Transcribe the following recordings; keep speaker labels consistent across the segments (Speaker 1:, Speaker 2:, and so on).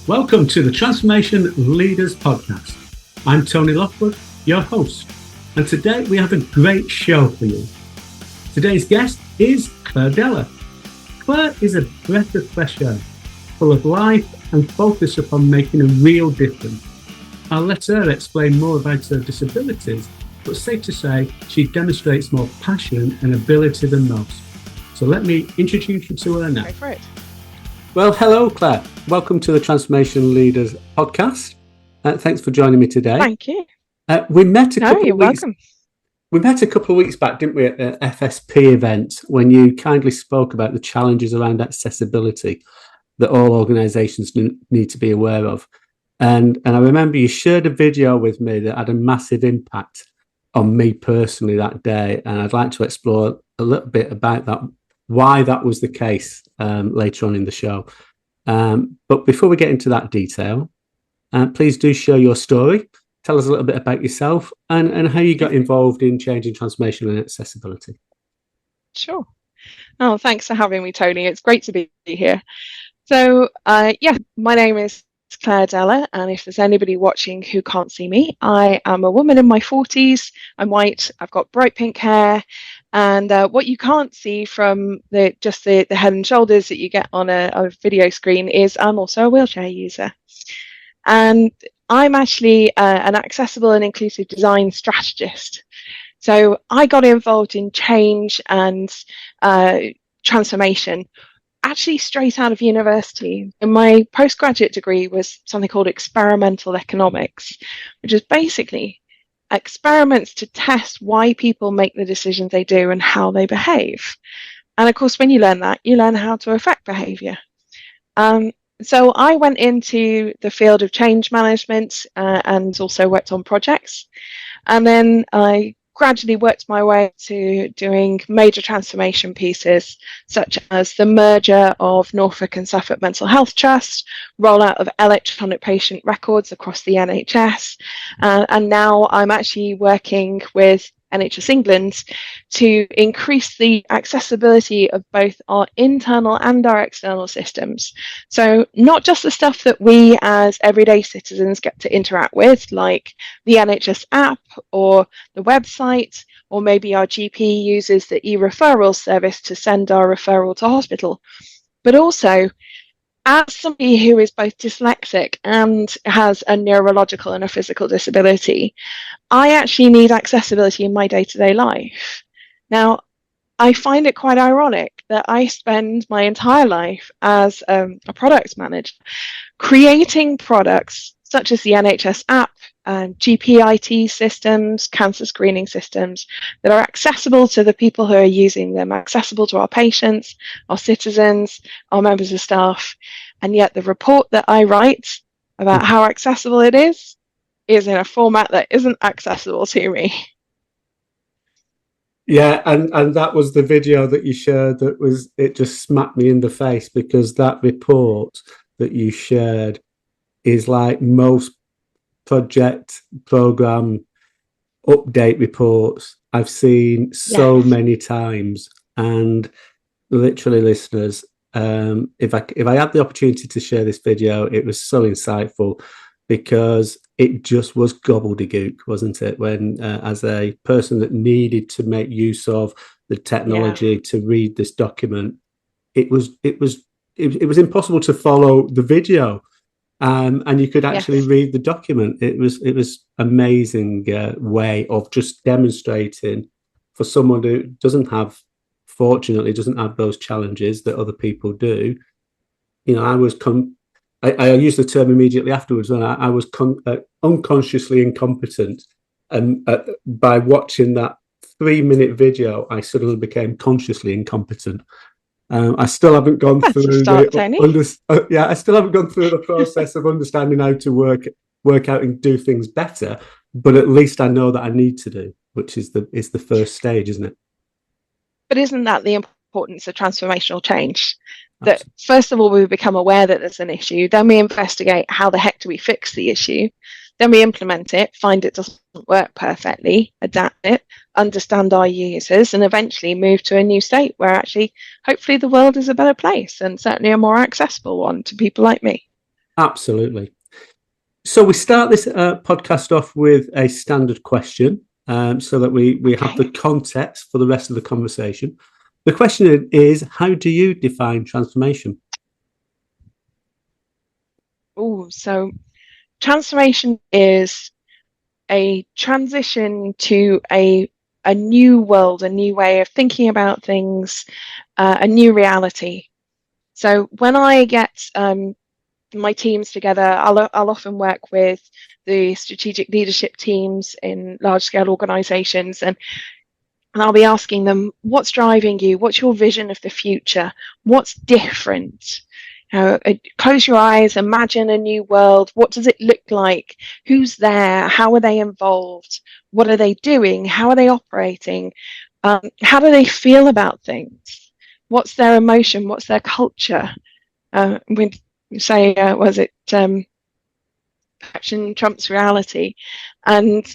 Speaker 1: Welcome to the Transformation Leaders Podcast. I'm Tony Lockwood, your host, and today we have a great show for you. Today's guest is Claire Dellar. Claire is a breath of fresh air, full of life and focus upon making a real difference. I'll let her explain more about her disabilities, but safe to say she demonstrates more passion and ability than most. So let me introduce you to her now.
Speaker 2: Go for it.
Speaker 1: Well, hello, Claire. Welcome to the Transformation Leaders Podcast. Thanks for joining me today.
Speaker 2: Thank you.
Speaker 1: We met a couple
Speaker 2: you're
Speaker 1: of weeks.
Speaker 2: Welcome.
Speaker 1: We met a couple of weeks back, didn't we, at the FSP event, when you kindly spoke about the challenges around accessibility that all organisations need to be aware of. And I remember you shared a video with me that had a massive impact on me personally that day. And I'd like to explore a little bit about that, why that was the case later on in the show. But before we get into that detail, please do share your story. Tell us a little bit about yourself and how you got involved in changing transformation and accessibility.
Speaker 2: Sure. Oh, thanks for having me, Tony. It's great to be here. So, my name is Claire Dellar, and if there's anybody watching who can't see me, I am a woman in my 40s. I'm white. I've got bright pink hair, and what you can't see from the head and shoulders that you get on a video screen is I'm also a wheelchair user, and I'm actually an accessible and inclusive design strategist. So I got involved in change and transformation actually straight out of university. And my postgraduate degree was something called experimental economics, which is basically experiments to test why people make the decisions they do and how they behave. And of course, when you learn that, you learn how to affect behavior. So I went into the field of change management and also worked on projects. And then I gradually worked my way to doing major transformation pieces, such as the merger of Norfolk and Suffolk Mental Health Trust, rollout of electronic patient records across the NHS. And now I'm actually working with NHS England to increase the accessibility of both our internal and our external systems. So not just the stuff that we as everyday citizens get to interact with, like the NHS app or the website, or maybe our GP uses the e-referral service to send our referral to hospital, but also as somebody who is both dyslexic and has a neurological and a physical disability, I actually need accessibility in my day-to-day life. Now, I find it quite ironic that I spend my entire life as a product manager creating products such as the NHS app, GP IT systems, cancer screening systems that are accessible to the people who are using them, accessible to our patients, our citizens, our members of staff. And yet the report that I write about how accessible it is in a format that isn't accessible to me.
Speaker 1: Yeah, and that was the video that you shared it just smacked me in the face, because that report that you shared is like most program update reports I've seen so many times. And literally, listeners, if I had the opportunity to share this video, it was so insightful, because it just was gobbledygook, wasn't it? When as a person that needed to make use of the technology to read this document, it was impossible to follow the video. And you could actually read the document. It was amazing way of just demonstrating for someone who fortunately doesn't have those challenges that other people do. You know, I used the term immediately afterwards when I was unconsciously incompetent, and by watching that 3-minute video, I suddenly became consciously incompetent. I still haven't gone through I still haven't gone through the process of understanding how to work out and do things better, but at least I know that I need to do, which is the first stage, isn't it?
Speaker 2: But isn't that the importance of transformational change? That first of all, we become aware that there's an issue, then we investigate how the heck do we fix the issue, then we implement it, find it doesn't work perfectly, adapt it, understand our users, and eventually move to a new state where actually, hopefully, the world is a better place, and certainly a more accessible one to people like me.
Speaker 1: Absolutely. So we start this podcast off with a standard question, so that we have the context for the rest of the conversation. The question is, how do you define transformation?
Speaker 2: So transformation is a transition to a new world, a new way of thinking about things, a new reality. So when I get my teams together, I'll often work with the strategic leadership teams in large scale organizations, and I'll be asking them, what's driving you? What's your vision of the future? What's different? Close your eyes, imagine a new world. What does it look like? Who's there? How are they involved? What are they doing? How are they operating? How do they feel about things? What's their emotion? What's their culture? We say, was it perception trumps reality? And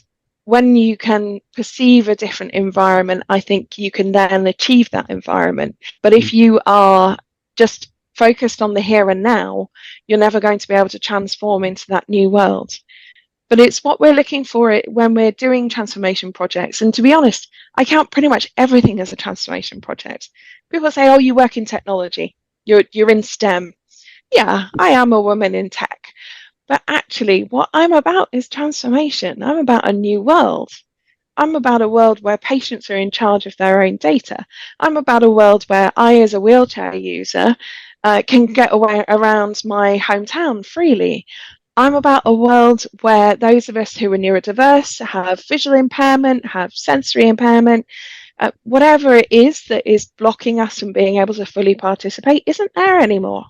Speaker 2: when you can perceive a different environment, I think you can then achieve that environment. But if you are just focused on the here and now, you're never going to be able to transform into that new world. But it's what we're looking for when we're doing transformation projects. And to be honest, I count pretty much everything as a transformation project. People say, oh, you work in technology, you're in STEM. Yeah, I am a woman in tech. But actually, what I'm about is transformation. I'm about a new world. I'm about a world where patients are in charge of their own data. I'm about a world where I, as a wheelchair user, can get away around my hometown freely. I'm about a world where those of us who are neurodiverse, have visual impairment, have sensory impairment, whatever it is that is blocking us from being able to fully participate isn't there anymore.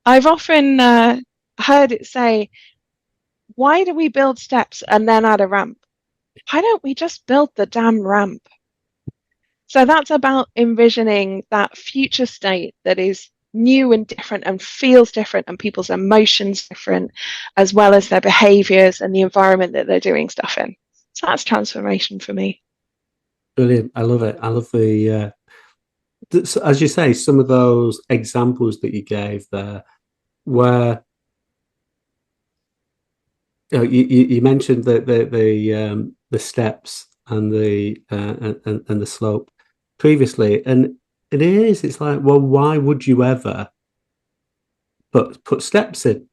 Speaker 2: I've often heard it say, why do we build steps and then add a ramp? Why don't we just build the damn ramp? So that's about envisioning that future state that is new and different and feels different, and people's emotions different, as well as their behaviors and the environment that they're doing stuff in. So that's transformation for me.
Speaker 1: Brilliant. I love it. I love as you say, some of those examples that you gave there, where you mentioned the steps and the slope previously, and it's like, well, why would you ever put steps in?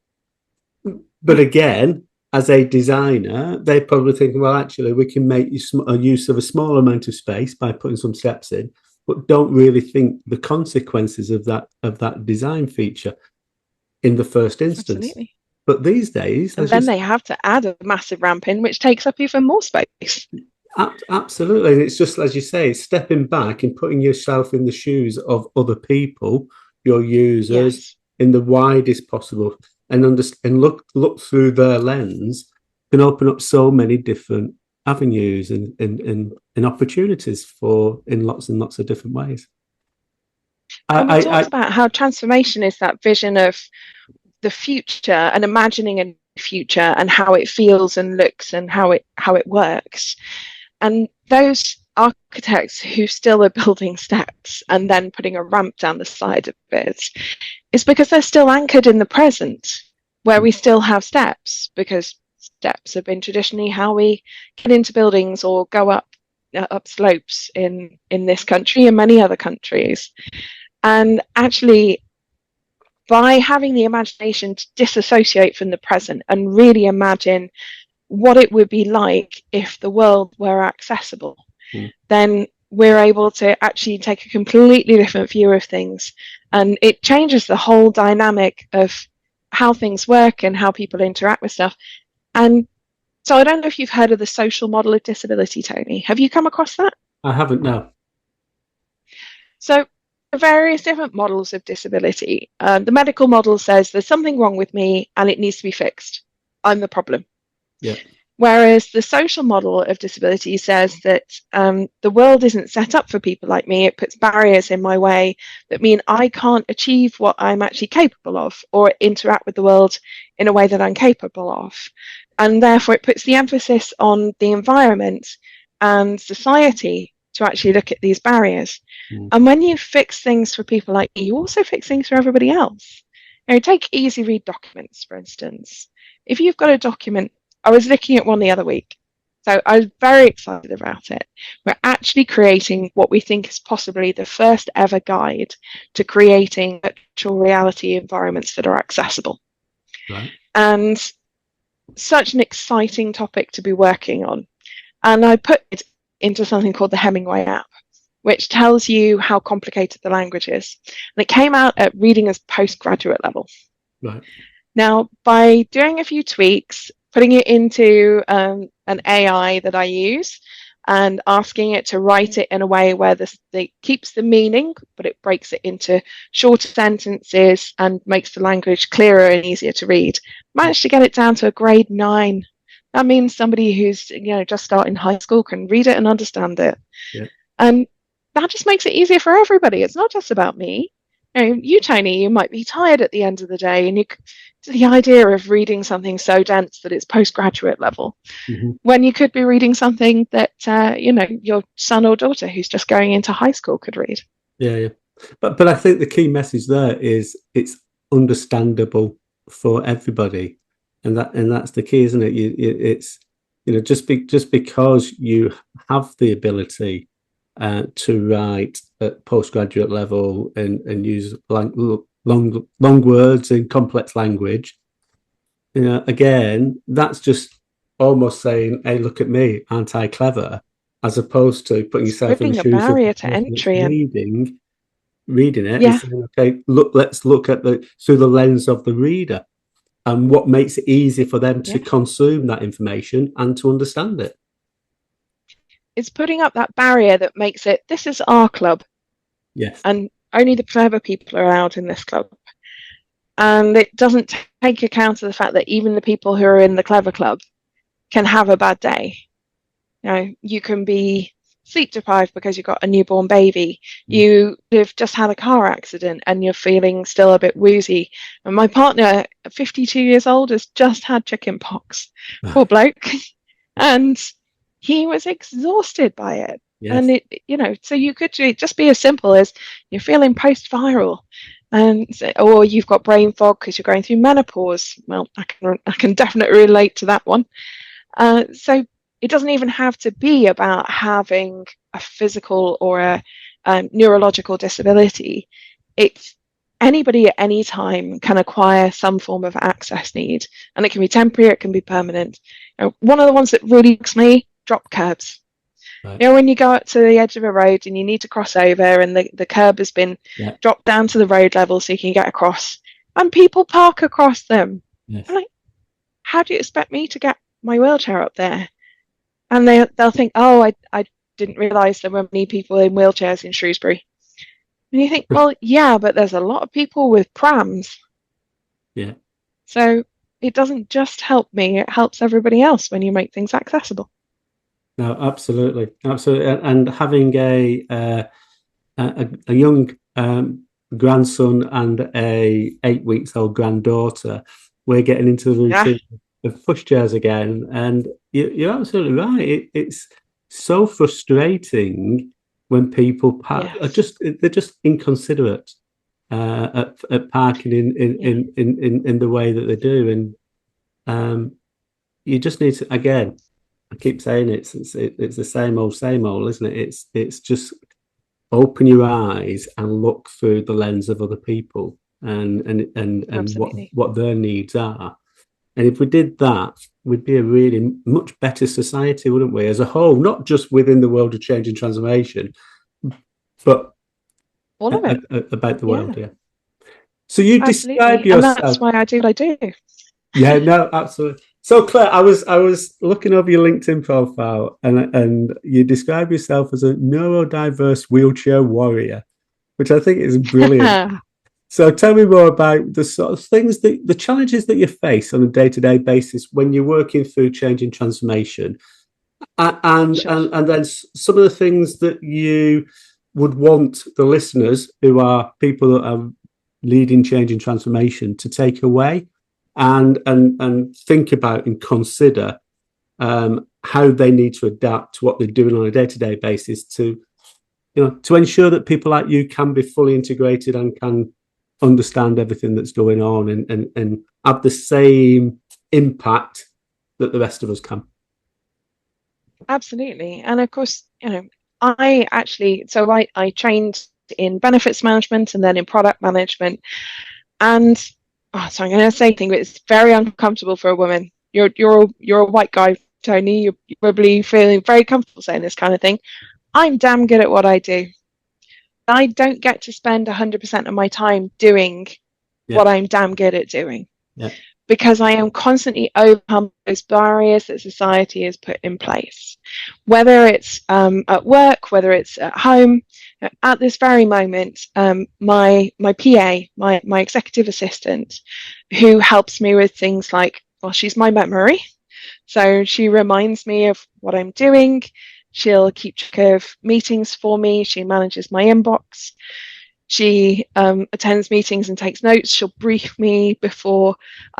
Speaker 1: But again, as a designer, they're probably thinking, well, actually, we can make use of a small amount of space by putting some steps in, but don't really think the consequences of that design feature in the first instance.
Speaker 2: Absolutely.
Speaker 1: But these days,
Speaker 2: and then they have to add a massive ramp in, which takes up even more space.
Speaker 1: Absolutely. And it's just, as you say, stepping back and putting yourself in the shoes of other people, your users, yes, in the widest possible, and look through their lens, can open up so many different avenues and opportunities in lots and lots of different ways.
Speaker 2: And we talked about how transformation is that vision of the future and imagining a future and how it feels and looks and how it works. And those architects who still are building steps and then putting a ramp down the side of it, is because they're still anchored in the present, where we still have steps, because steps have been traditionally how we get into buildings or go up slopes in this country and many other countries. And actually, by having the imagination to disassociate from the present and really imagine what it would be like if the world were accessible, then we're able to actually take a completely different view of things. And it changes the whole dynamic of how things work and how people interact with stuff. And so I don't know if you've heard of the social model of disability, Tony. Have you come across that?
Speaker 1: I haven't, no.
Speaker 2: So various different models of disability. The medical model says there's something wrong with me and it needs to be fixed. I'm the problem.
Speaker 1: Yeah.
Speaker 2: Whereas the social model of disability says that the world isn't set up for people like me. It puts barriers in my way that mean I can't achieve what I'm actually capable of or interact with the world in a way that I'm capable of. And therefore it puts the emphasis on the environment and society to actually look at these barriers. And when you fix things for people like me, you also fix things for everybody else. Take easy read documents, for instance. If you've got a document, I was looking at one the other week, so I was very excited about it. We're actually creating what we think is possibly the first ever guide to creating virtual reality environments that are accessible.
Speaker 1: Right.
Speaker 2: And such an exciting topic to be working on. And I put it into something called the Hemingway app, which tells you how complicated the language is. And it came out at reading as postgraduate level.
Speaker 1: Right.
Speaker 2: Now, by doing a few tweaks, putting it into an AI that I use, and asking it to write it in a way where it keeps the meaning, but it breaks it into shorter sentences and makes the language clearer and easier to read, managed to get it down to a grade 9. That means somebody who's just starting high school can read it and understand it.
Speaker 1: Yeah.
Speaker 2: And that just makes it easier for everybody. It's not just about me. You, Tony, you might be tired at the end of the day, and the idea of reading something so dense that it's postgraduate level, when you could be reading something that your son or daughter who's just going into high school could read.
Speaker 1: Yeah. But I think the key message there is it's understandable for everybody, and that's the key, isn't it? It's just because you have the ability to write at postgraduate level and use long words in complex language. Again, that's just almost saying, "Hey, look at me, aren't I clever?" As opposed to putting yourself in the shoes of the person that's reading it, and saying, "Okay, let's look at through the lens of the reader, and what makes it easy for them to consume that information and to understand it."
Speaker 2: It's putting up that barrier that makes it, this is our club.
Speaker 1: Yes.
Speaker 2: And only the clever people are allowed in this club. And it doesn't take account of the fact that even the people who are in the clever club can have a bad day. You can be sleep deprived because you've got a newborn baby. You have just had a car accident and you're feeling still a bit woozy. And my partner, 52 years old, has just had chicken pox. Poor bloke. And he was exhausted by it. Yes. And so you could just be as simple as you're feeling post-viral, or you've got brain fog because you're going through menopause. Well, I can definitely relate to that one. So it doesn't even have to be about having a physical or a neurological disability. It's anybody at any time can acquire some form of access need, and it can be temporary, it can be permanent. One of the ones that really bugs me, drop curbs. Right. When you go up to the edge of a road and you need to cross over and the curb has been dropped down to the road level so you can get across, and people park across them. Yes. I'm like, how do you expect me to get my wheelchair up there? And they'll think, oh, I didn't realise there were many people in wheelchairs in Shrewsbury. And you think, well, yeah, but there's a lot of people with prams.
Speaker 1: Yeah.
Speaker 2: So it doesn't just help me, it helps everybody else when you make things accessible.
Speaker 1: No, absolutely. And having a young grandson and a 8 weeks old granddaughter, we're getting into the routine of pushchairs again. And you're absolutely right. It's so frustrating when people they're just inconsiderate at parking in the way that they do, and you just need to, again, I keep saying it's the same old, isn't it? It's just open your eyes and look through the lens of other people and what their needs are. And if we did that, we'd be a really much better society, wouldn't we, as a whole, not just within the world of change and transformation, but
Speaker 2: all of it
Speaker 1: about the world. Yeah. So you describe yourself,
Speaker 2: and that's why I do what I do.
Speaker 1: Yeah, no, absolutely. So Claire, I was looking over your LinkedIn profile, and you describe yourself as a neurodiverse wheelchair warrior, which I think is brilliant. So tell me more about the sort of things the challenges that you face on a day-to-day basis when you're working through change and transformation, and then some of the things that you would want the listeners, who are people that are leading change and transformation, to take away and think about and consider how they need to adapt to what they're doing on a day-to-day basis to ensure that people like you can be fully integrated and can understand everything that's going on and have the same impact that the rest of us can.
Speaker 2: Absolutely. And of course, I trained in benefits management and then in product management. And so I'm going to say thing, but it's very uncomfortable for a woman. You're a white guy, Tony. You're probably feeling very comfortable saying this kind of thing. I'm damn good at what I do. I don't get to spend 100% of my time doing what I'm damn good at doing.
Speaker 1: Yeah.
Speaker 2: Because I am constantly overcoming those barriers that society has put in place, whether it's at work, whether it's at home. At this very moment, my PA, my executive assistant, who helps me with things like, well, she's my memory, so she reminds me of what I'm doing. She'll keep track of meetings for me. She manages my inbox. She attends meetings and takes notes. She'll brief me before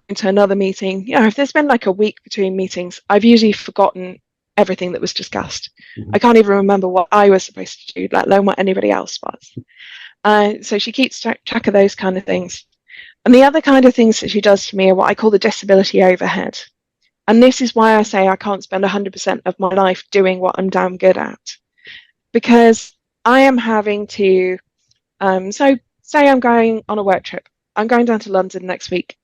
Speaker 2: I'm to another meeting. If there's been like a week between meetings, I've usually forgotten everything that was discussed. Mm-hmm. I can't even remember what I was supposed to do, let alone what anybody else was. So she keeps track of those kind of things. And the other kind of things that she does for me are what I call the disability overhead. And this is why I say I can't spend 100% of my life doing what I'm damn good at. Because I am having to, so say I'm going on a work trip. I'm going down to London next week.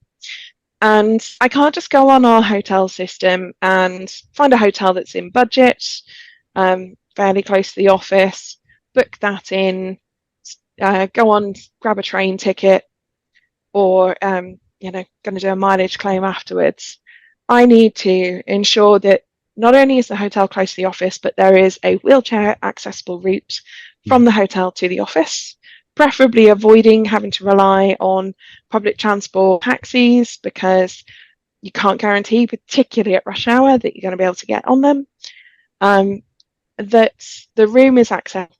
Speaker 2: And I can't just go on our hotel system and find a hotel that's in budget, fairly close to the office, book that in, go on, grab a train ticket, or, going to do a mileage claim afterwards. I need to ensure that not only is the hotel close to the office, but there is a wheelchair accessible route from the hotel to the office, preferably avoiding having to rely on public transport taxis, because you can't guarantee, particularly at rush hour, that you're going to be able to get on them. That the room is accessible.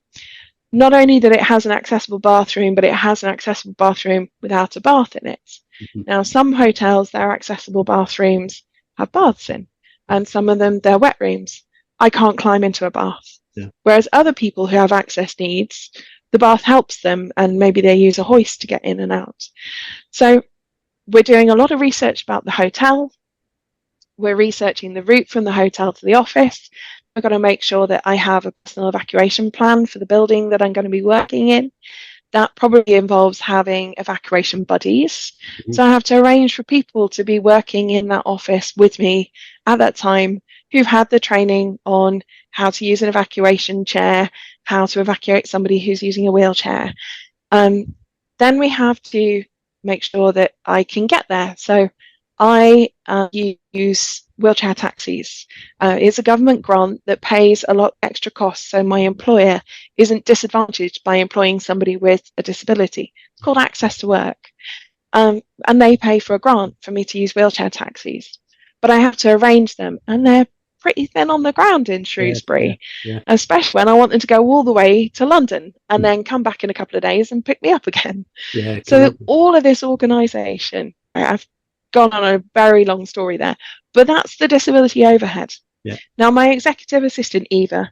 Speaker 2: Not only that it has an accessible bathroom, but it has an accessible bathroom without a bath in it. Mm-hmm. Now, some hotels, their accessible bathrooms have baths in, and some of them, they're wet rooms. I can't climb into a bath. Yeah. Whereas other people who have access needs, the bath helps them, and maybe they use a hoist to get in and out. So we're doing a lot of research about the hotel. We're researching the route from the hotel to the office. I've got to make sure that I have a personal evacuation plan for the building that I'm going to be working in. That probably involves having evacuation buddies. Mm-hmm. So I have to arrange for people to be working in that office with me at that time, who've had the training on how to use an evacuation chair, how to evacuate somebody who's using a wheelchair. Then we have to make sure that I can get there. So I use wheelchair taxis. It's a government grant that pays a lot extra costs, so my employer isn't disadvantaged by employing somebody with a disability. It's called Access to Work. And they pay for a grant for me to use wheelchair taxis. But I have to arrange them, and they're pretty thin on the ground in Shrewsbury, yeah. Especially when I want them to go all the way to London and then come back in a couple of days and pick me up again. Yeah, so all of this organisation, I've gone on a very long story there, but that's the disability overhead. Yeah. Now, my executive assistant, Eva,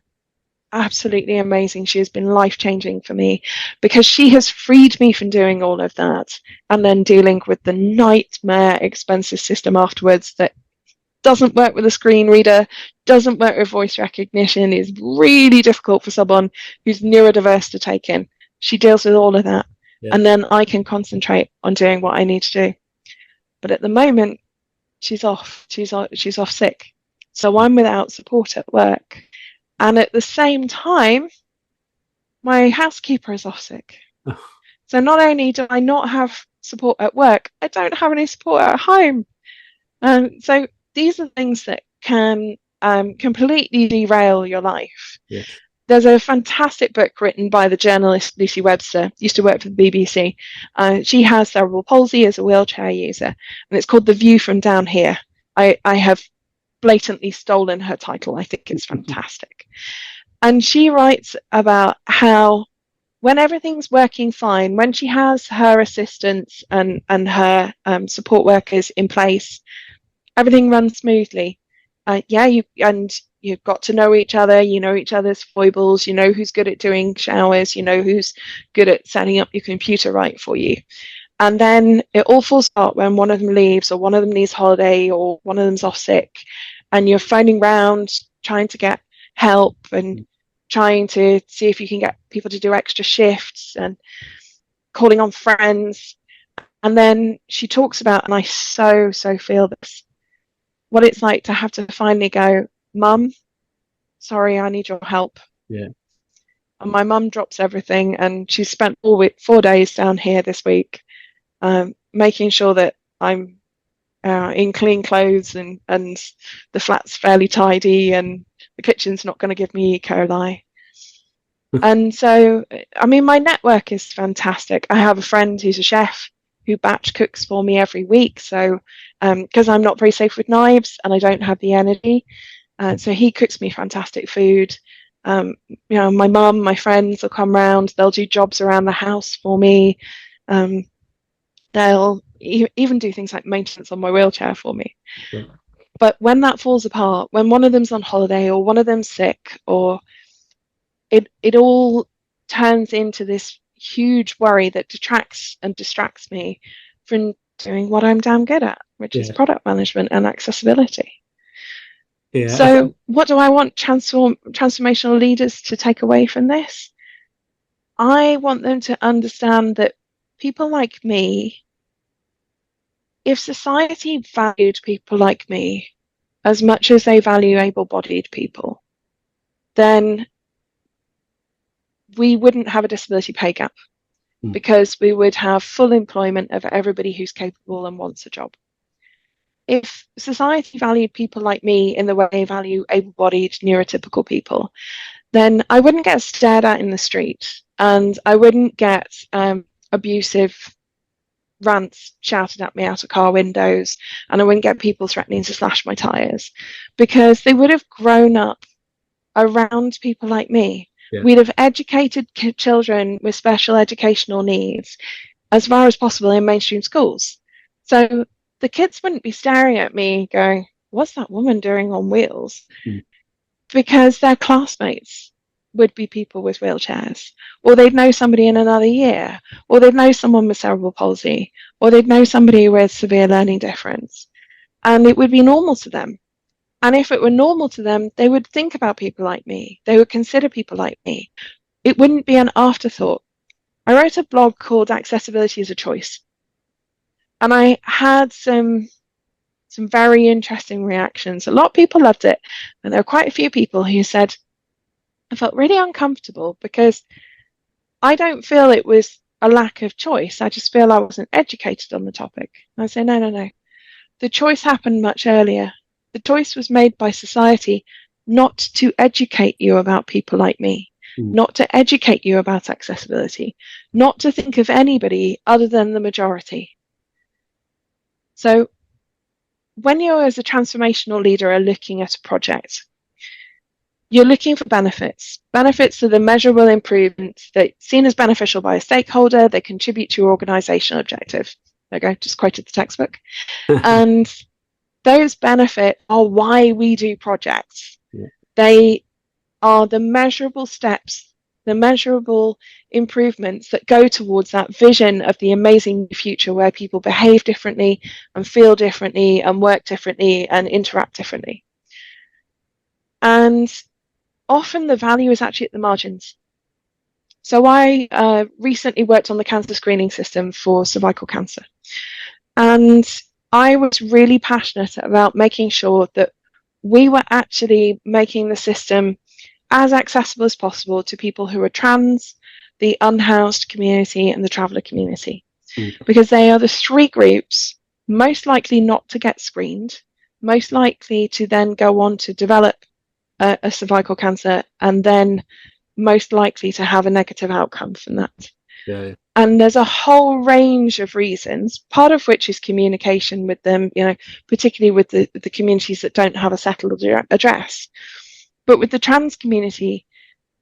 Speaker 2: absolutely amazing. She has been life-changing for me, because she has freed me from doing all of that and then dealing with the nightmare expensive system afterwards that doesn't work with a screen reader, doesn't work with voice recognition, is really difficult for someone who's neurodiverse to take in. She deals with all of that. Yeah. And then I can concentrate on doing what I need to do. But at the moment, she's off. She's off sick. So I'm without support at work. And at the same time, my housekeeper is off sick. Oh. So not only do I not have support at work, I don't have any support at home. So these are things that can completely derail your life. Yes. There's a fantastic book written by the journalist Lucy Webster, used to work for the BBC. She has cerebral palsy as a wheelchair user, and it's called The View from Down Here. I have blatantly stolen her title. I think it's fantastic. And she writes about how when everything's working fine, when she has her assistants and her support workers in place, everything runs smoothly. You've got to know each other, you know each other's foibles, you know who's good at doing showers, you know who's good at setting up your computer right for you. And then it all falls apart when one of them leaves, or one of them needs holiday, or one of them's off sick, and you're phoning round trying to get help and trying to see if you can get people to do extra shifts and calling on friends. And then she talks about, and I so feel this, what it's like to have to finally go, Mum, sorry, I need your help.
Speaker 1: Yeah.
Speaker 2: And my mum drops everything, and she's spent all week, 4 days down here this week, making sure that I'm in clean clothes, and the flat's fairly tidy, and the kitchen's not going to give me E. coli. And so, I mean, my network is fantastic. I have a friend who's a chef who batch cooks for me every week. So, because I'm not very safe with knives and I don't have the energy, so he cooks me fantastic food. You know, my mum, my friends will come round. They'll do jobs around the house for me. They'll even do things like maintenance on my wheelchair for me.
Speaker 1: Yeah.
Speaker 2: But when that falls apart, when one of them's on holiday or one of them's sick, or it all turns into this huge worry that detracts and distracts me from doing what I'm damn good at, which is product management and accessibility.
Speaker 1: Yeah.
Speaker 2: So what do I want transformational leaders to take away from this? I want them to understand that people like me, if society valued people like me as much as they value able-bodied people, then we wouldn't have a disability pay gap, because we would have full employment of everybody who's capable and wants a job. If society valued people like me in the way they value able-bodied neurotypical people, then I wouldn't get stared at in the street, and I wouldn't get abusive rants shouted at me out of car windows, and I wouldn't get people threatening to slash my tires, because they would have grown up around people like me. Yeah. We'd have educated children with special educational needs as far as possible in mainstream schools. So the kids wouldn't be staring at me going, what's that woman doing on wheels? Because their classmates would be people with wheelchairs, or they'd know somebody in another year, or they'd know someone with cerebral palsy, or they'd know somebody with severe learning difference, and it would be normal to them. And if it were normal to them, they would think about people like me. They would consider people like me. It wouldn't be an afterthought. I wrote a blog called Accessibility is a Choice, and I had some very interesting reactions. A lot of people loved it, and there were quite a few people who said, I felt really uncomfortable because I don't feel it was a lack of choice. I just feel I wasn't educated on the topic. And I say, no. The choice happened much earlier. The choice was made by society not to educate you about people like me, not to educate you about accessibility, not to think of anybody other than the majority. So when you as a transformational leader are looking at a project, you're looking for benefits. Benefits are the measurable improvements that are seen as beneficial by a stakeholder. They contribute to your organizational objective. There you go, just quoted the textbook. And those benefits are why we do projects. Yeah. They are the measurable steps, the measurable improvements that go towards that vision of the amazing future where people behave differently and feel differently and work differently and interact differently. And often the value is actually at the margins. So I recently worked on the cancer screening system for cervical cancer. And I was really passionate about making sure that we were actually making the system as accessible as possible to people who are trans, the unhoused community, and the traveller community. Because they are the three groups most likely not to get screened, most likely to then go on to develop a cervical cancer, and then most likely to have a negative outcome from that. Yeah. And there's a whole range of reasons, part of which is communication with them, you know, particularly with the communities that don't have a settled address. But with the trans community,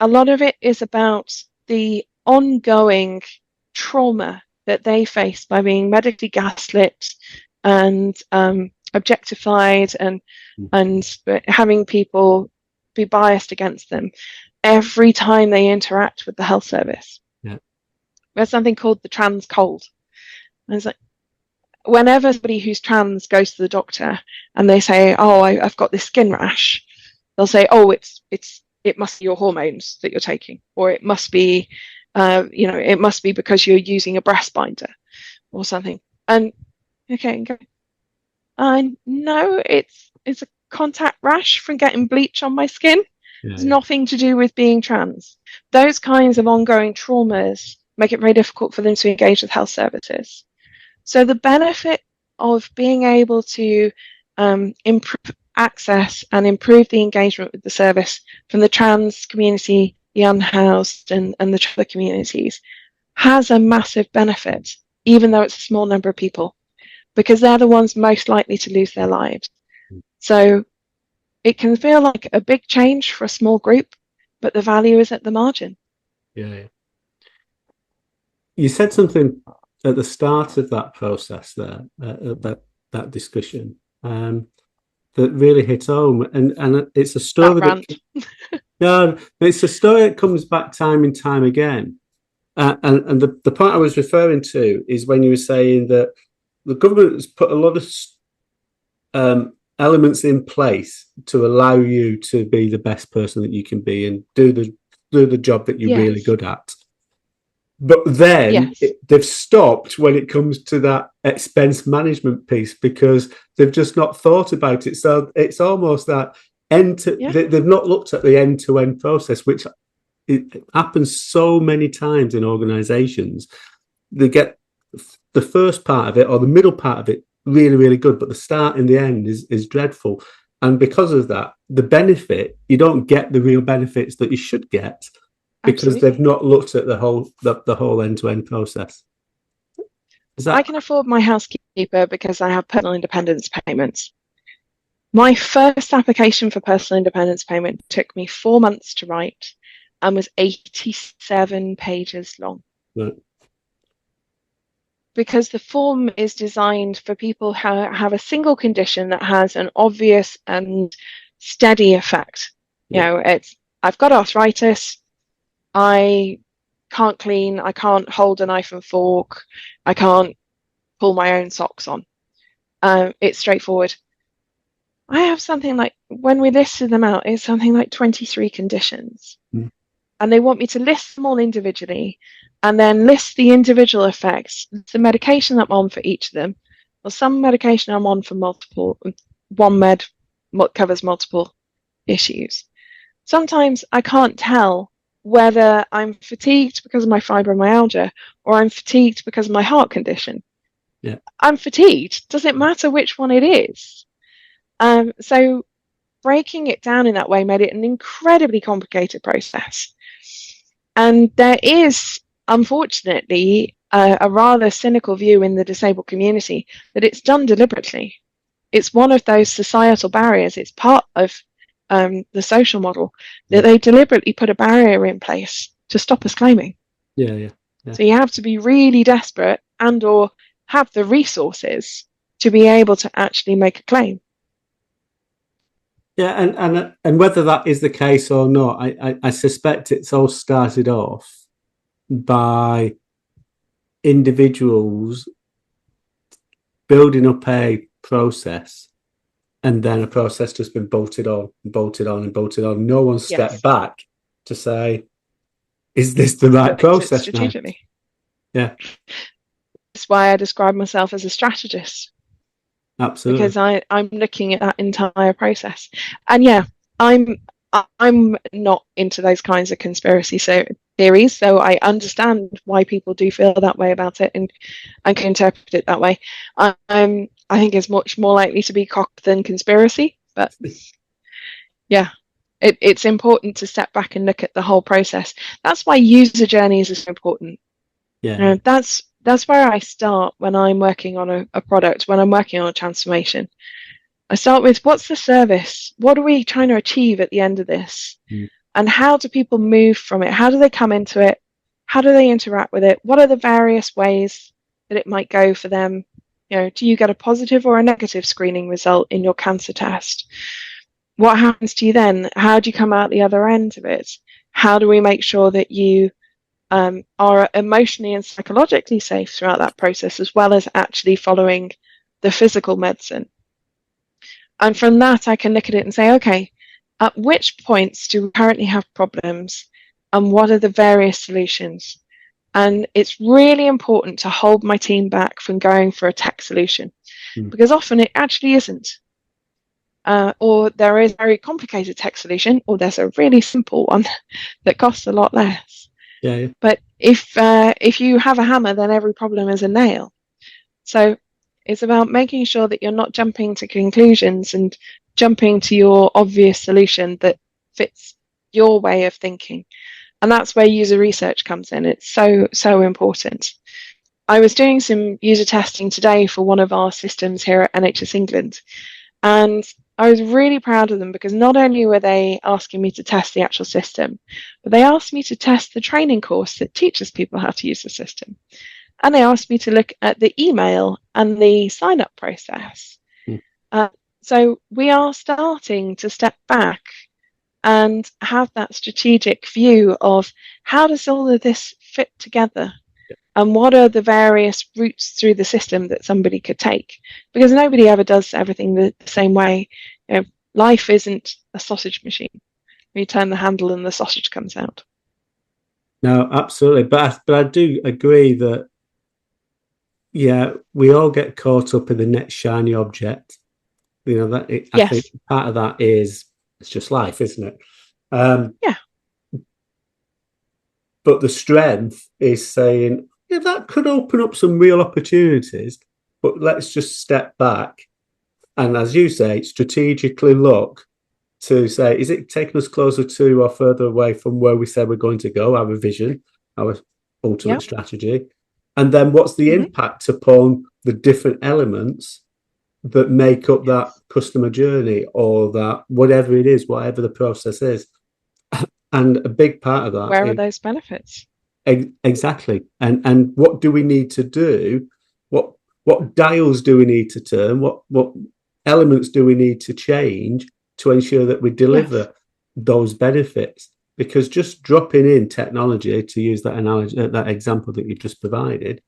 Speaker 2: a lot of it is about the ongoing trauma that they face by being medically gaslit and objectified and having people be biased against them every time they interact with the health service. Yeah. There's something called the trans cold. And it's like, whenever somebody who's trans goes to the doctor and they say, "Oh, I've got this skin rash," they'll say, "Oh, it must be your hormones that you're taking, or it must be, it must be because you're using a breast binder or something." And okay, no, it's a contact rash from getting bleach on my skin. It's nothing to do with being trans. Those kinds of ongoing traumas make it very difficult for them to engage with health services. So the benefit of being able to improve access and improve the engagement with the service from the trans community, the unhoused, and the other communities has a massive benefit, even though it's a small number of people, because they're the ones most likely to lose their lives. So it can feel like a big change for a small group, but the value is at the margin.
Speaker 1: Yeah. You said something at the start of that process there, that discussion, that really hit home, and it's a story no, it's a story that comes back time and time again. And the point I was referring to is when you were saying that the government has put a lot of elements in place to allow you to be the best person that you can be and do the job that you're really good at. But then they've stopped when it comes to that expense management piece because they've just not thought about it. So it's almost that they've not looked at the end-to-end process, which it happens so many times in organizations. They get the first part of it or the middle part of it really, really good, but the start and the end is dreadful. And because of that, the benefit, you don't get the real benefits that you should get because they've not looked at the whole end-to-end process.
Speaker 2: I can afford my housekeeper because I have personal independence payments. My first application for personal independence payment took me 4 months to write and was 87 pages long.
Speaker 1: Right. Because
Speaker 2: the form is designed for people who have a single condition that has an obvious and steady effect. I've got arthritis, I can't clean, I can't hold a knife and fork, I can't pull my own socks on. It's straightforward. I have something like, when we listed them out, it's something like 23 conditions. And they want me to list them all individually and then list the individual effects, the medication that I'm on for each of them. Or some medication I'm on for one med covers multiple issues. Sometimes I can't tell whether I'm fatigued because of my fibromyalgia or I'm fatigued because of my heart condition.
Speaker 1: Yeah.
Speaker 2: I'm fatigued. Does it matter which one it is? So breaking it down in that way made it an incredibly complicated process. And there is, unfortunately, a rather cynical view in the disabled community that it's done deliberately. It's one of those societal barriers. It's part of the social model that they deliberately put a barrier in place to stop us claiming.
Speaker 1: Yeah.
Speaker 2: So you have to be really desperate and or have the resources to be able to actually make a claim.
Speaker 1: Yeah, and whether that is the case or not, I suspect it's all started off by individuals building up a process, and then a process just been bolted on. No one stepped back to say, is this the right process strategically now? Yeah.
Speaker 2: That's why I describe myself as a strategist.
Speaker 1: Absolutely.
Speaker 2: Because I'm looking at that entire process. And I'm not into those kinds of conspiracy theories, so I understand why people do feel that way about it and can interpret it that way. I think it's much more likely to be cock than conspiracy, but yeah, it's important to step back and look at the whole process. That's why user journeys are so important.
Speaker 1: Yeah.
Speaker 2: That's where I start when I'm working on a product, when I'm working on a transformation. I start with, what's the service? What are we trying to achieve at the end of this? And how do people move from it? How do they come into it? How do they interact with it? What are the various ways that it might go for them? Do you get a positive or a negative screening result in your cancer test? What happens to you then? How do you come out the other end of it? How do we make sure that you are emotionally and psychologically safe throughout that process, as well as actually following the physical medicine. And from that, I can look at it and say, okay, at which points do we currently have problems, and what are the various solutions? And it's really important to hold my team back from going for a tech solution, because often it actually isn't. Or there is a very complicated tech solution, or there's a really simple one that costs a lot less.
Speaker 1: Yeah.
Speaker 2: But if you have a hammer, then every problem is a nail. So it's about making sure that you're not jumping to conclusions and jumping to your obvious solution that fits your way of thinking. And that's where user research comes in. It's so important. I was doing some user testing today for one of our systems here at NHS England, and I was really proud of them, because not only were they asking me to test the actual system, but they asked me to test the training course that teaches people how to use the system. And they asked me to look at the email and the sign-up process. So we are starting to step back and have that strategic view of how does all of this fit together, and what are the various routes through the system that somebody could take, because nobody ever does everything the same way. You know, life isn't a sausage machine. You turn the handle and the sausage comes out.
Speaker 1: No, absolutely. But I do agree that, yeah, we all get caught up in the next shiny object. You know, that
Speaker 2: Yes.
Speaker 1: I think part of that is, it's just life, isn't it?
Speaker 2: Yeah.
Speaker 1: But the strength is saying, yeah, that could open up some real opportunities, but let's just step back and, as you say, strategically look to say, is it taking us closer to or further away from where we said we're going to go, our vision, our ultimate strategy? And then what's the impact upon the different elements that make up that customer journey, or that whatever it is, whatever the process is? And a big part of that,
Speaker 2: where are those benefits?
Speaker 1: Exactly. And what do we need to do? What dials do we need to turn? What elements do we need to change to ensure that we deliver those benefits? Because just dropping in technology, to use that analogy, that example that you just provided,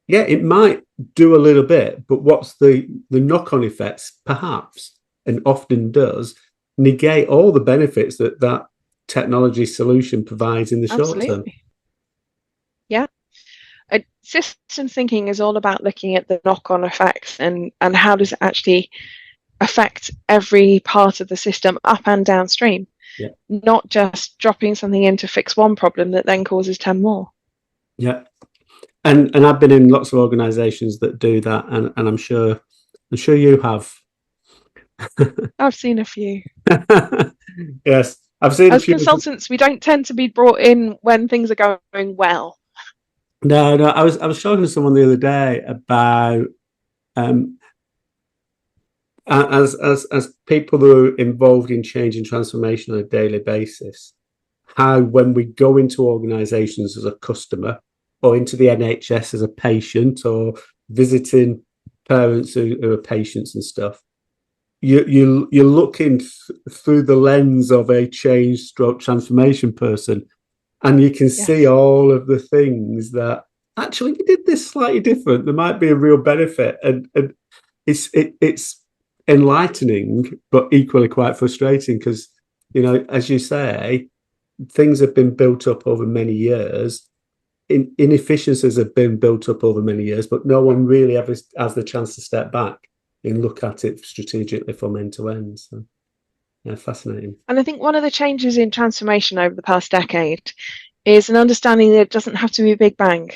Speaker 1: yeah, it might do a little bit, but what's the knock-on effects, perhaps, and often does, negate all the benefits that technology solution provides in the short term.
Speaker 2: Yeah. System thinking is all about looking at the knock-on effects and how does it actually affect every part of the system up and downstream, not just dropping something in to fix one problem that then causes 10 more.
Speaker 1: Yeah. And I've been in lots of organizations that do that, and I'm sure you have.
Speaker 2: I've seen a few.
Speaker 1: Yes, I've seen
Speaker 2: as
Speaker 1: a few.
Speaker 2: Consultants, we don't tend to be brought in when things are going well.
Speaker 1: No, I was talking to someone the other day about as people who are involved in change and transformation on a daily basis, how when we go into organizations as a customer, or into the NHS as a patient, or visiting parents who are patients and stuff, you're looking through the lens of a change stroke transformation person, and you can see all of the things that actually we did this slightly different. There might be a real benefit, and it's enlightening, but equally quite frustrating, because, you know, as you say, things have been built up over many years. Inefficiencies have been built up over many years, but no one really ever has the chance to step back and look at it strategically from end to end. So, yeah, fascinating.
Speaker 2: And I think one of the changes in transformation over the past decade is an understanding that it doesn't have to be a big bang.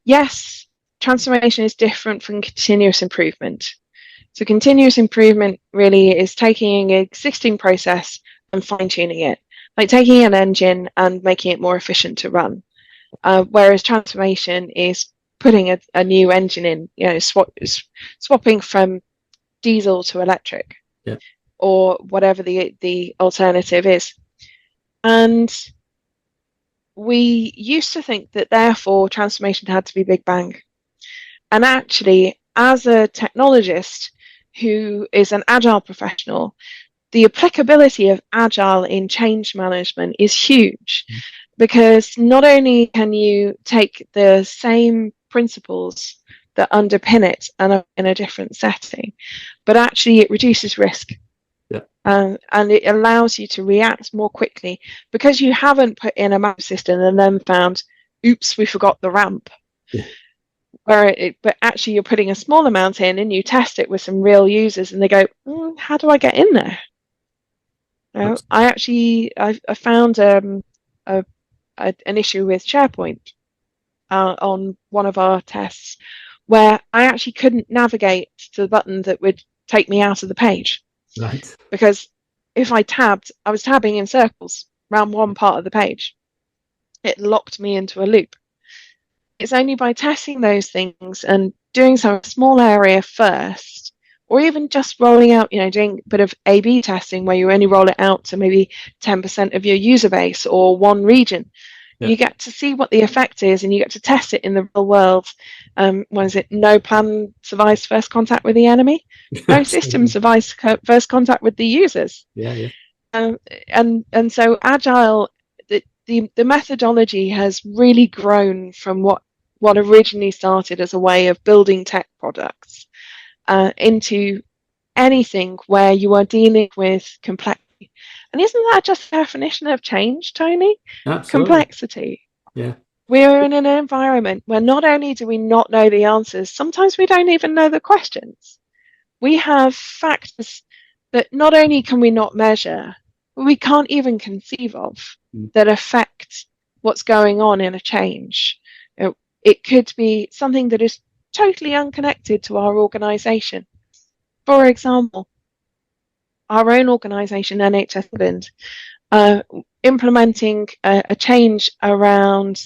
Speaker 2: Yes, transformation is different from continuous improvement. So continuous improvement really is taking an existing process and fine-tuning it, like taking an engine and making it more efficient to run. Whereas transformation is putting a new engine in, you know, swapping from diesel to electric, or whatever the alternative is. And we used to think that therefore transformation had to be big bang. And actually, as a technologist who is an agile professional, the applicability of agile in change management is huge. because not only can you take the same principles that underpin it and are in a different setting, but actually it reduces risk.
Speaker 1: Yeah.
Speaker 2: And it allows you to react more quickly because you haven't put in a map system and then found, oops, we forgot the ramp.
Speaker 1: Yeah.
Speaker 2: But actually you're putting a small amount in and you test it with some real users and they go, how do I get in there? I found an issue with SharePoint on one of our tests where I actually couldn't navigate to the button that would take me out of the page.
Speaker 1: Right.
Speaker 2: Because if I was tabbing in circles around one part of the page. It locked me into a loop. It's only by testing those things and doing some small area first, or even just rolling out, doing a bit of A/B testing where you only roll it out to maybe 10% of your user base or one region. Yeah. You get to see what the effect is and you get to test it in the real world. What is it? No plan survives first contact with the enemy. No system survives first contact with the users.
Speaker 1: Yeah.
Speaker 2: And so Agile, the methodology has really grown from what originally started as a way of building tech products into anything where you are dealing with complexity. And isn't that just the definition of change, Tony?
Speaker 1: Absolutely.
Speaker 2: Complexity.
Speaker 1: Yeah.
Speaker 2: We're in an environment where not only do we not know the answers, sometimes we don't even know the questions. We have factors that not only can we not measure, but we can't even conceive of that affect what's going on in a change. It could be something that is totally unconnected to our organisation. For example, our own organisation, NHS England, implementing a change around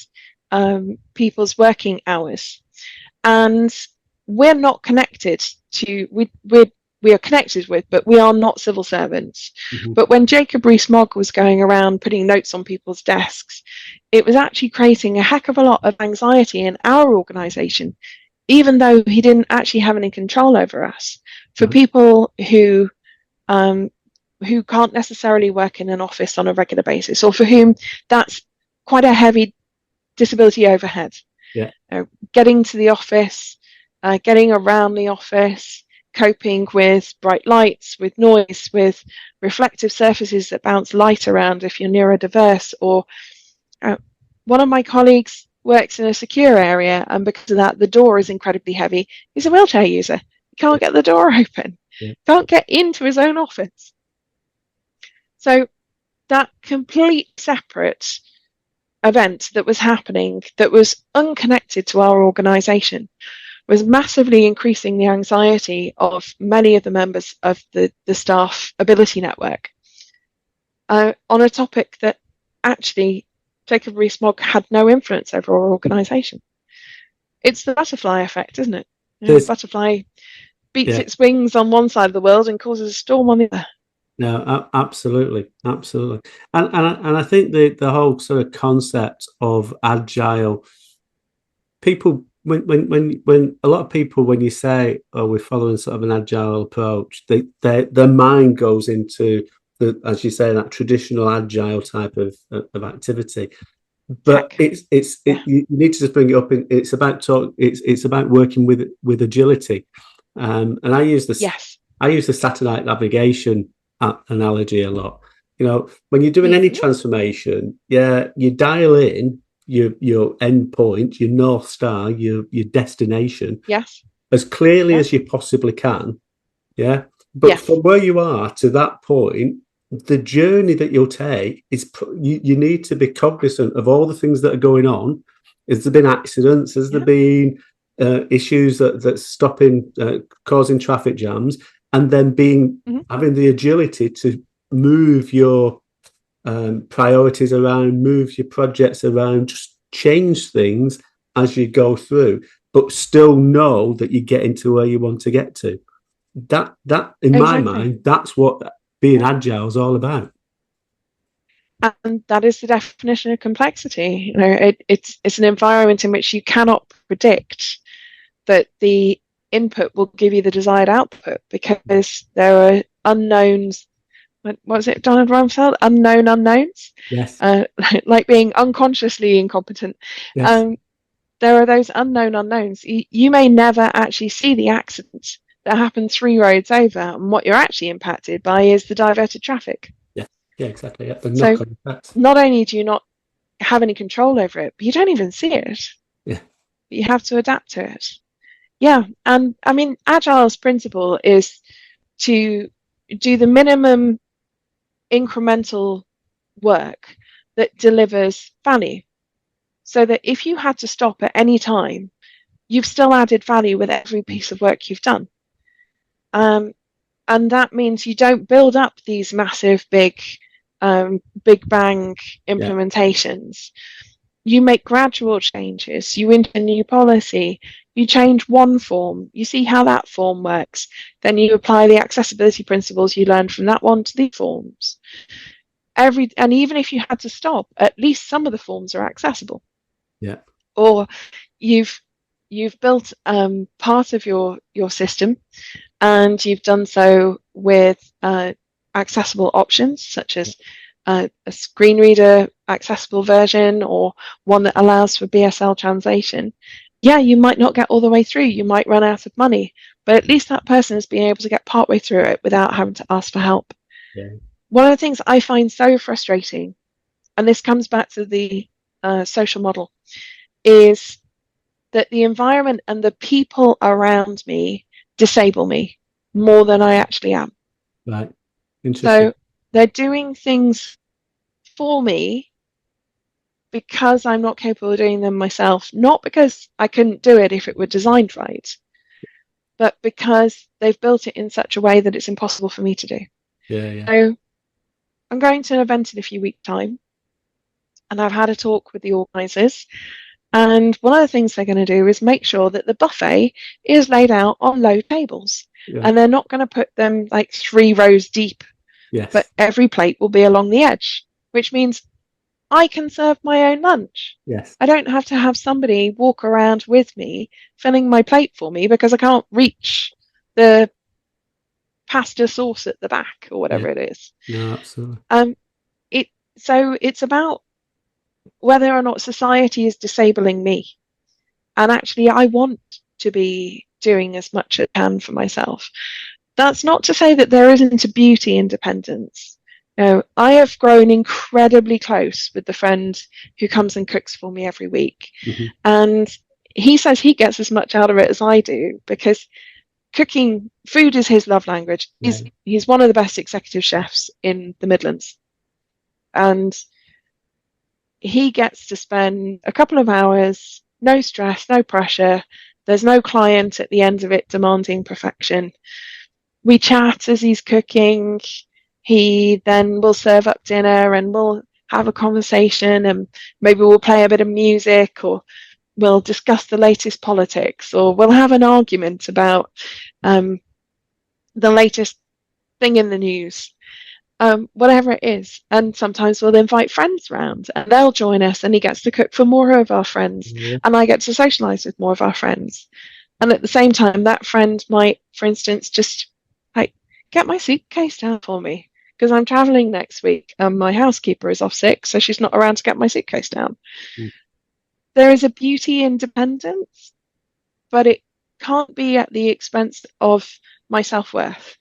Speaker 2: people's working hours. And we're not connected to, we are connected with, but we are not civil servants. Mm-hmm. But when Jacob Rees-Mogg was going around putting notes on people's desks, it was actually creating a heck of a lot of anxiety in our organisation, even though he didn't actually have any control over us. For people who can't necessarily work in an office on a regular basis, or for whom that's quite a heavy disability overhead.
Speaker 1: Yeah.
Speaker 2: Getting to the office, getting around the office, coping with bright lights, with noise, with reflective surfaces that bounce light around if you're neurodiverse. Or one of my colleagues works in a secure area, and because of that, the door is incredibly heavy. He's a wheelchair user. He can't get the door open. Yeah. Can't get into his own office. So that complete separate event that was happening, that was unconnected to our organisation, was massively increasing the anxiety of many of the members of the staff ability network on a topic that actually Jacob Rees-Mogg had no influence over our organisation. It's the butterfly effect, isn't it? The butterfly beats its wings on one side of the world and causes a storm on the other.
Speaker 1: No, absolutely. And I think the whole sort of concept of agile, people, when a lot of people, when you say, oh, we're following sort of an agile approach, their mind goes into as you say, that traditional agile type of activity. But you need to just bring it up. It's about it's about working with agility, and I use the satellite navigation analogy a lot. When you're doing any transformation, you dial in your end point, your North Star, your destination, as clearly as you possibly can. But from where you are to that point, the journey that you'll take is you need to be cognizant of all the things that are going on. Has there been accidents? Has there been issues that's stopping, causing traffic jams? And then having the agility to move your priorities around, move your projects around, just change things as you go through, but still know that you're getting to where you want to get to. That in my mind, that's what being agile is all about.
Speaker 2: And that is the definition of complexity. It's an environment in which you cannot predict that the input will give you the desired output, because there are unknowns what was it, Donald Rumsfeld? Unknown unknowns,
Speaker 1: Yes.
Speaker 2: like being unconsciously incompetent.
Speaker 1: Yes.
Speaker 2: Um, there are those unknown unknowns. You may never actually see the accident that happened 3 roads over, and what you're actually impacted by is the diverted traffic.
Speaker 1: Yeah. Yeah. Exactly. Yeah. The
Speaker 2: So
Speaker 1: knock-on effect.
Speaker 2: not only do you not have any control over it, but you don't even see it.
Speaker 1: Yeah.
Speaker 2: You have to adapt to it. Yeah, and I mean, Agile's principle is to do the minimum incremental work that delivers value. So that if you had to stop at any time, you've still added value with every piece of work you've done. And that means you don't build up these massive, big bang implementations. You make gradual changes. You enter a new policy. You change one form. You see how that form works. Then you apply the accessibility principles you learned from that one to the forms. And even if you had to stop, at least some of the forms are accessible.
Speaker 1: Yeah.
Speaker 2: Or you've built part of your system, and you've done so with accessible options such as a screen reader accessible version, or one that allows for BSL translation. Yeah, you might not get all the way through. You might run out of money, but at least that person is being able to get partway through it without having to ask for help.
Speaker 1: Yeah.
Speaker 2: One of the things I find so frustrating, and this comes back to the social model, is that the environment and the people around me disable me more than I actually am.
Speaker 1: Right. Interesting.
Speaker 2: So they're doing things for me because I'm not capable of doing them myself, not because I couldn't do it if it were designed right, but because they've built it in such a way that it's impossible for me to do.
Speaker 1: Yeah. Yeah.
Speaker 2: So I'm going to an event in a few weeks' time, and I've had a talk with the organisers. And one of the things they're going to do is make sure that the buffet is laid out on low tables.
Speaker 1: Yeah.
Speaker 2: And they're not going to put them like 3 rows deep,
Speaker 1: Yes.
Speaker 2: but every plate will be along the edge, which means I can serve my own lunch.
Speaker 1: Yes.
Speaker 2: I don't have to have somebody walk around with me filling my plate for me because I can't reach the pasta sauce at the back or whatever it is.
Speaker 1: No, absolutely.
Speaker 2: So it's about whether or not society is disabling me. And actually, I want to be doing as much as I can for myself. That's not to say that there isn't a beauty independence. I have grown incredibly close with the friend who comes and cooks for me every week.
Speaker 1: Mm-hmm.
Speaker 2: And he says he gets as much out of it as I do, because cooking, food is his love language.
Speaker 1: Yeah.
Speaker 2: He's one of the best executive chefs in the Midlands. And he gets to spend a couple of hours, no stress, no pressure. There's no client at the end of it demanding perfection. We chat as he's cooking. He then will serve up dinner and we'll have a conversation, and maybe we'll play a bit of music, or we'll discuss the latest politics, or we'll have an argument about the latest thing in the news. Whatever it is. And sometimes we'll invite friends round and they'll join us, and he gets to cook for more of our friends, and I get to socialise with more of our friends. And at the same time, that friend might, for instance, just like get my suitcase down for me because I'm travelling next week and my housekeeper is off sick, so she's not around to get my suitcase down. There is a beauty in dependence, but it can't be at the expense of my self-worth.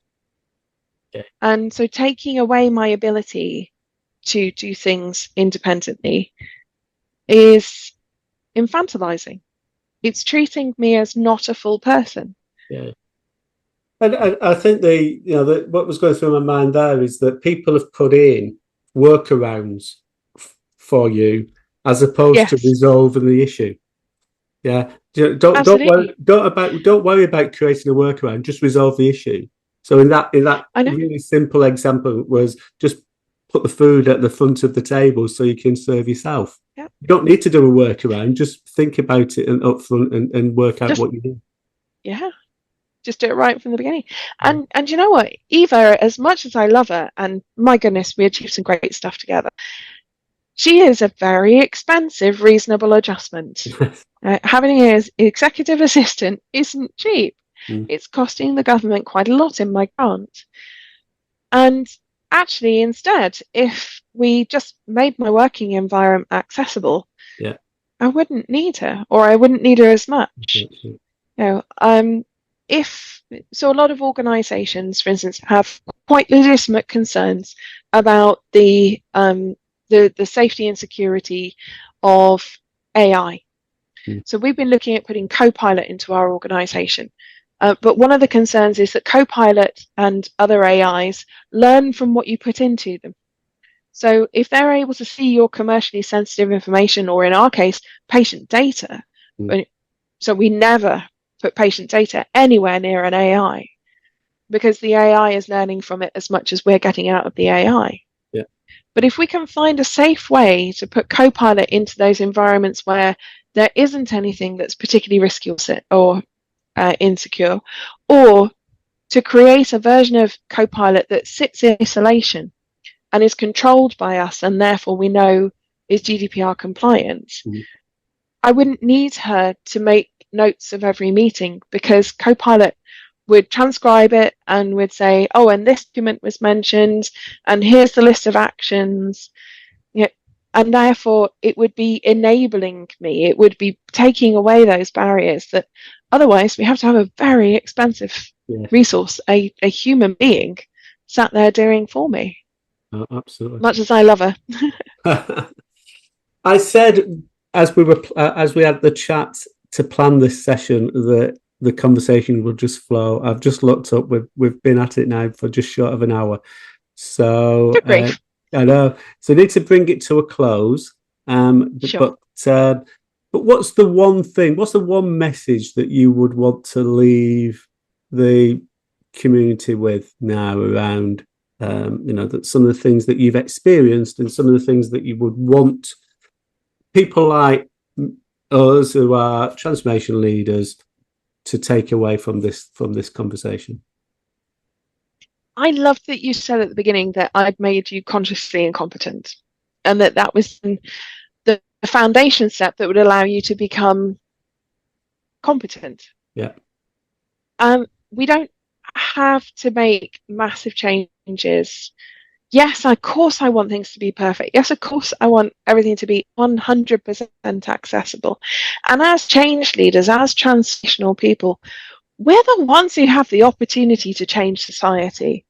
Speaker 1: Okay.
Speaker 2: And so taking away my ability to do things independently is infantilizing. It's treating me as not a full person.
Speaker 1: Yeah. And I think what was going through my mind there is that people have put in workarounds for you as opposed to resolving the issue. Yeah. Don't worry about creating a workaround. Just resolve the issue. So in that really simple example was just put the food at the front of the table so you can serve yourself.
Speaker 2: Yeah.
Speaker 1: You don't need to do a workaround. Just think about it and up front and work out what you do.
Speaker 2: Yeah. Just do it right from the beginning. And you know what? Eva, as much as I love her, and my goodness, we achieved some great stuff together, she is a very expensive, reasonable adjustment. Having an executive assistant isn't cheap. It's costing the government quite a lot in my grant. And actually, instead, if we just made my working environment accessible,
Speaker 1: Yeah.
Speaker 2: I wouldn't need her, or I wouldn't need her as much. You know, if so, a lot of organisations, for instance, have quite legitimate concerns about the safety and security of AI. So we've been looking at putting Copilot into our organisation. But one of the concerns is that Copilot and other AIs learn from what you put into them. So if they're able to see your commercially sensitive information, or in our case, patient data, so we never put patient data anywhere near an AI, because the AI is learning from it as much as we're getting out of the AI.
Speaker 1: Yeah.
Speaker 2: But if we can find a safe way to put Copilot into those environments where there isn't anything that's particularly risky or insecure, or to create a version of Copilot that sits in isolation and is controlled by us, and therefore we know is GDPR compliant, I wouldn't need her to make notes of every meeting, because Copilot would transcribe it and would say, oh, and this document was mentioned, and here's the list of actions. And therefore it would be enabling me. It would be taking away those barriers that otherwise we have to have a very expensive resource, a human being sat there doing for me.
Speaker 1: Oh, absolutely.
Speaker 2: Much as I love her.
Speaker 1: I said as we had the chat to plan this session that the conversation would just flow. I've just looked up. We've been at it now for just short of an hour. So I know. So we need to bring it to a close.
Speaker 2: Sure.
Speaker 1: But what's the one thing? What's the one message that you would want to leave the community with now around, that some of the things that you've experienced and some of the things that you would want people like us who are transformation leaders to take away from this conversation?
Speaker 2: I loved that you said at the beginning that I'd made you consciously incompetent, and that was the foundation step that would allow you to become competent.
Speaker 1: Yeah.
Speaker 2: We don't have to make massive changes. Yes, of course I want things to be perfect. Yes, of course I want everything to be 100% accessible. And as change leaders, as transitional people, we're the ones who have the opportunity to change society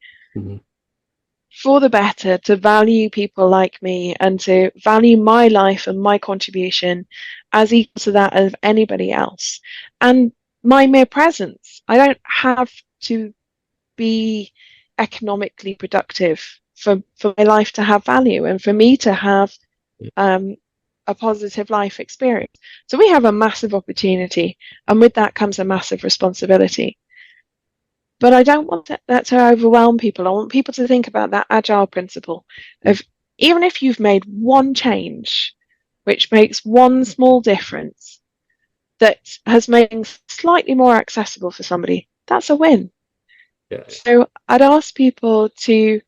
Speaker 2: for the better, to value people like me, and to value my life and my contribution as equal to that of anybody else. And my mere presence, I don't have to be economically productive for my life to have value and for me to have a positive life experience. So we have a massive opportunity, and with that comes a massive responsibility. But I don't want that to overwhelm people. I want people to think about that agile principle of, even if you've made one change, which makes one small difference, that has made things slightly more accessible for somebody, that's a win.
Speaker 1: Yeah.
Speaker 2: So I'd ask people to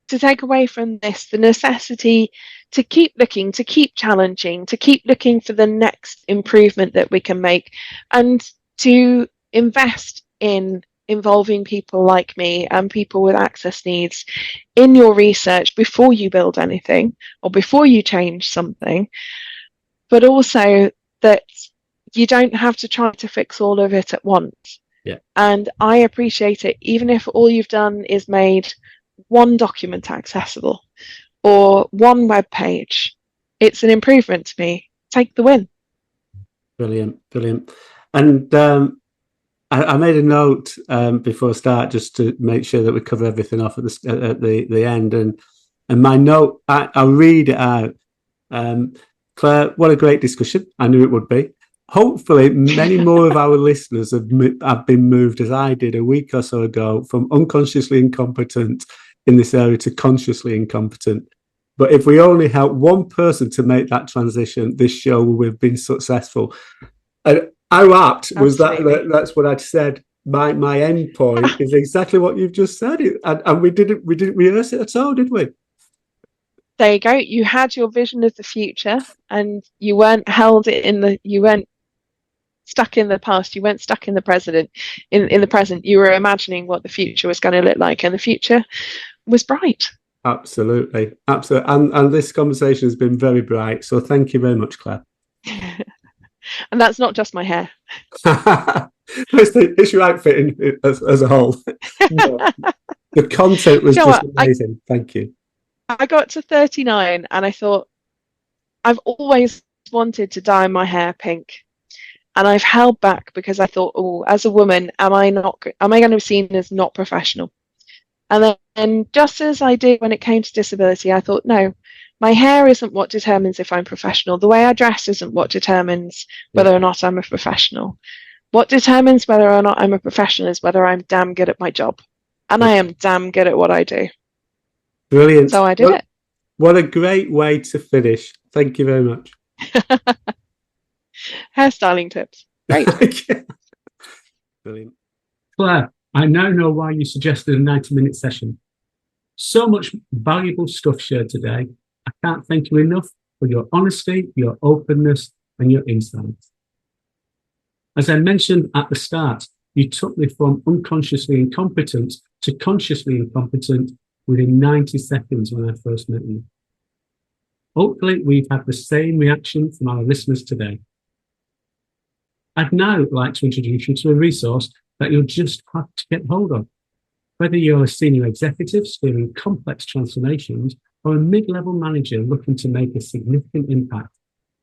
Speaker 2: take away from this the necessity to keep looking, to keep challenging, to keep looking for the next improvement that we can make, and to invest in involving people like me and people with access needs in your research before you build anything or before you change something, but also that you don't have to try to fix all of it at once.
Speaker 1: Yeah.
Speaker 2: And I appreciate it, even if all you've done is made one document accessible or one web page. It's an improvement to me. Take the win.
Speaker 1: Brilliant. And I made a note before I start just to make sure that we cover everything off at the end. And my note, I'll read it out. Claire, what a great discussion. I knew it would be. Hopefully, many more of our listeners have been moved, as I did a week or so ago, from unconsciously incompetent in this area to consciously incompetent. But if we only help one person to make that transition, this show will have been successful. And how apt was that? That's what I'd said. My end point is exactly what you've just said, and we didn't rehearse it at all, did we?
Speaker 2: There you go. You had your vision of the future, and you weren't you weren't stuck in the past. You weren't stuck in the present. In the present, you were imagining what the future was going to look like, and the future was bright.
Speaker 1: Absolutely. And this conversation has been very bright. So thank you very much, Claire.
Speaker 2: And that's not just my hair.
Speaker 1: It's your outfit as a whole. The content was just amazing. Thank you.
Speaker 2: I got to 39 and I thought, I've always wanted to dye my hair pink. And I've held back because I thought, oh, as a woman, am I going to be seen as not professional? And then just as I did when it came to disability, I thought, no, my hair isn't what determines if I'm professional. The way I dress isn't what determines whether or not I'm a professional. What determines whether or not I'm a professional is whether I'm damn good at my job. And I am damn good at what I do.
Speaker 1: Brilliant.
Speaker 2: So I did it.
Speaker 1: What a great way to finish. Thank you very much.
Speaker 2: Hairstyling tips. Great.
Speaker 1: Brilliant. Claire, I now know why you suggested a 90-minute session. So much valuable stuff shared today. I can't thank you enough for your honesty, your openness, and your insights. As I mentioned at the start, you took me from unconsciously incompetent to consciously incompetent within 90 seconds when I first met you. Hopefully, we've had the same reaction from our listeners today. I'd now like to introduce you to a resource that you'll just have to get hold of. Whether you're a senior executive steering complex transformations or a mid-level manager looking to make a significant impact,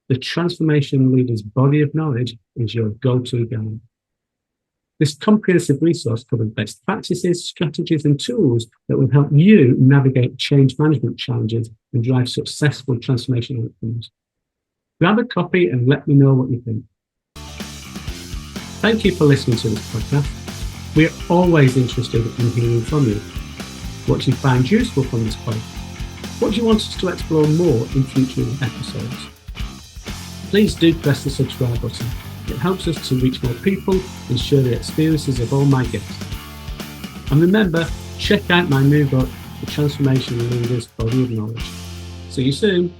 Speaker 1: the Transformation Leader's body of knowledge is your go-to guide. This comprehensive resource covers best practices, strategies, and tools that will help you navigate change management challenges and drive successful transformation outcomes. Grab a copy and let me know what you think. Thank you for listening to this podcast. We're always interested in hearing from you. What do you find useful from this pod? What do you want us to explore more in future episodes? Please do press the subscribe button. It helps us to reach more people and share the experiences of all my guests. And remember, check out my new book, The Transformation Leader's Body of Knowledge. See you soon.